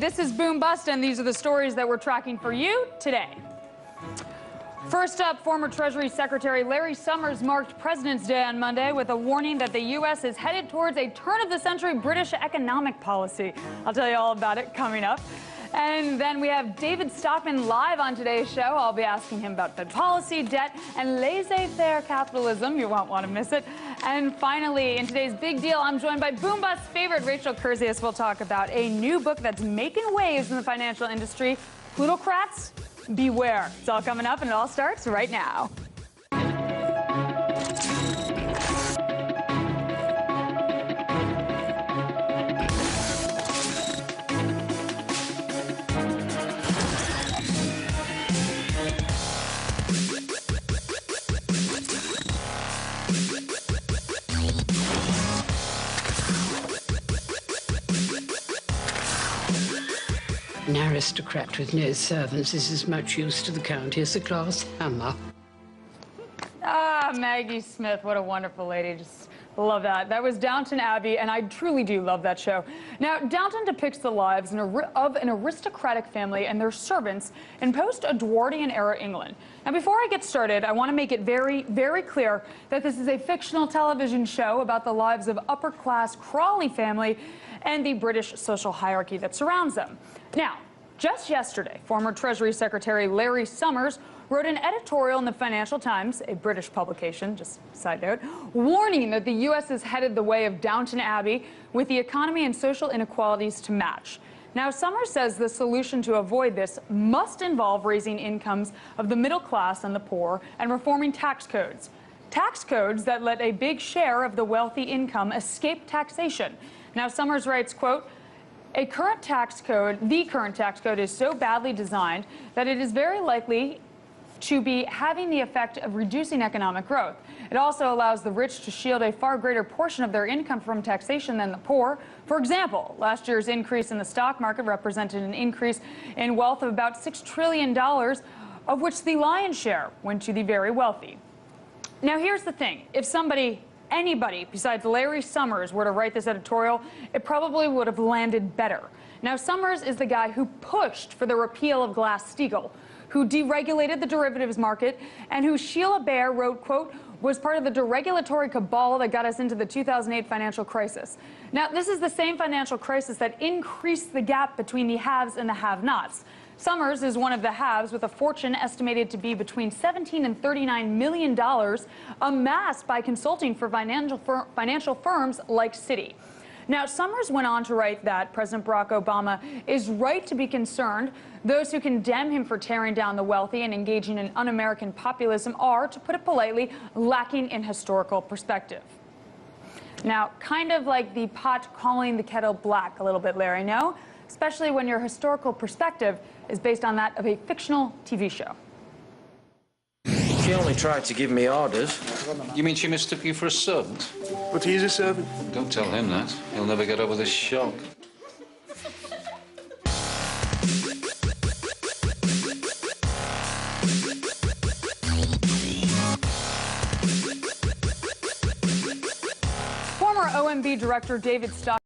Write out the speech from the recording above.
this is Boom Bust, and these are the stories that we're tracking for you today. First up, former Treasury Secretary Larry Summers marked President's Day on Monday with a warning that the U.S. is headed towards a turn-of-the-century British economic policy. I'll tell you all about it coming up. And then we have David Stockman live on today's show. I'll be asking him about Fed policy, debt, and laissez-faire capitalism. You won't want to miss it. And finally, in today's Big Deal, I'm joined by Boom Bust's favorite, Rachel Curzius. We'll talk about a new book that's making waves in the financial industry. Plutocrats, beware. It's all coming up, and it all starts right now. An aristocrat with no servants is as much use to the county as a glass hammer. Ah, Maggie Smith, what a wonderful lady. Just love that. That was Downton Abbey, and I truly do love that show. Now, Downton depicts the lives of an aristocratic family and their servants in post-Edwardian era England. Now, before I get started, I want to make it very, very clear that this is a fictional television show about the lives of upper-class Crawley family and the British social hierarchy that surrounds them. Now, just yesterday, former Treasury Secretary Larry Summers wrote an editorial in the Financial Times, a British publication, just side note, warning that the U.S. is headed the way of Downton Abbey with the economy and social inequalities to match. Now, Summers says the solution to avoid this must involve raising incomes of the middle class and the poor and reforming tax codes. Tax codes that let a big share of the wealthy income escape taxation. Now, Summers writes, quote, the current tax code is so badly designed that it is very likely to be having the effect of reducing economic growth. It also allows the rich to shield a far greater portion of their income from taxation than the poor. For example, last year's increase in the stock market represented an increase in wealth of about $6 trillion, of which the lion's share went to the very wealthy. Now, here's the thing. If anybody besides Larry Summers were to write this editorial, it probably would have landed better. Now, Summers is the guy who pushed for the repeal of Glass-Steagall, who deregulated the derivatives market, and who Sheila Bair wrote, quote, was part of the deregulatory cabal that got us into the 2008 financial crisis. Now, this is the same financial crisis that increased the gap between the haves and the have-nots. Summers is one of the haves with a fortune estimated to be between $17 and $39 million amassed by consulting for financial firms like Citi. Now, Summers went on to write that President Barack Obama is right to be concerned. Those who condemn him for tearing down the wealthy and engaging in un-American populism are, to put it politely, lacking in historical perspective. Now, kind of like the pot calling the kettle black a little bit, Larry, no? Especially when your historical perspective is based on that of a fictional TV show. She only tried to give me orders. You mean she mistook you for a servant? But he's a servant. Don't tell him that. He'll never get over this shock. Former OMB Director David Stockman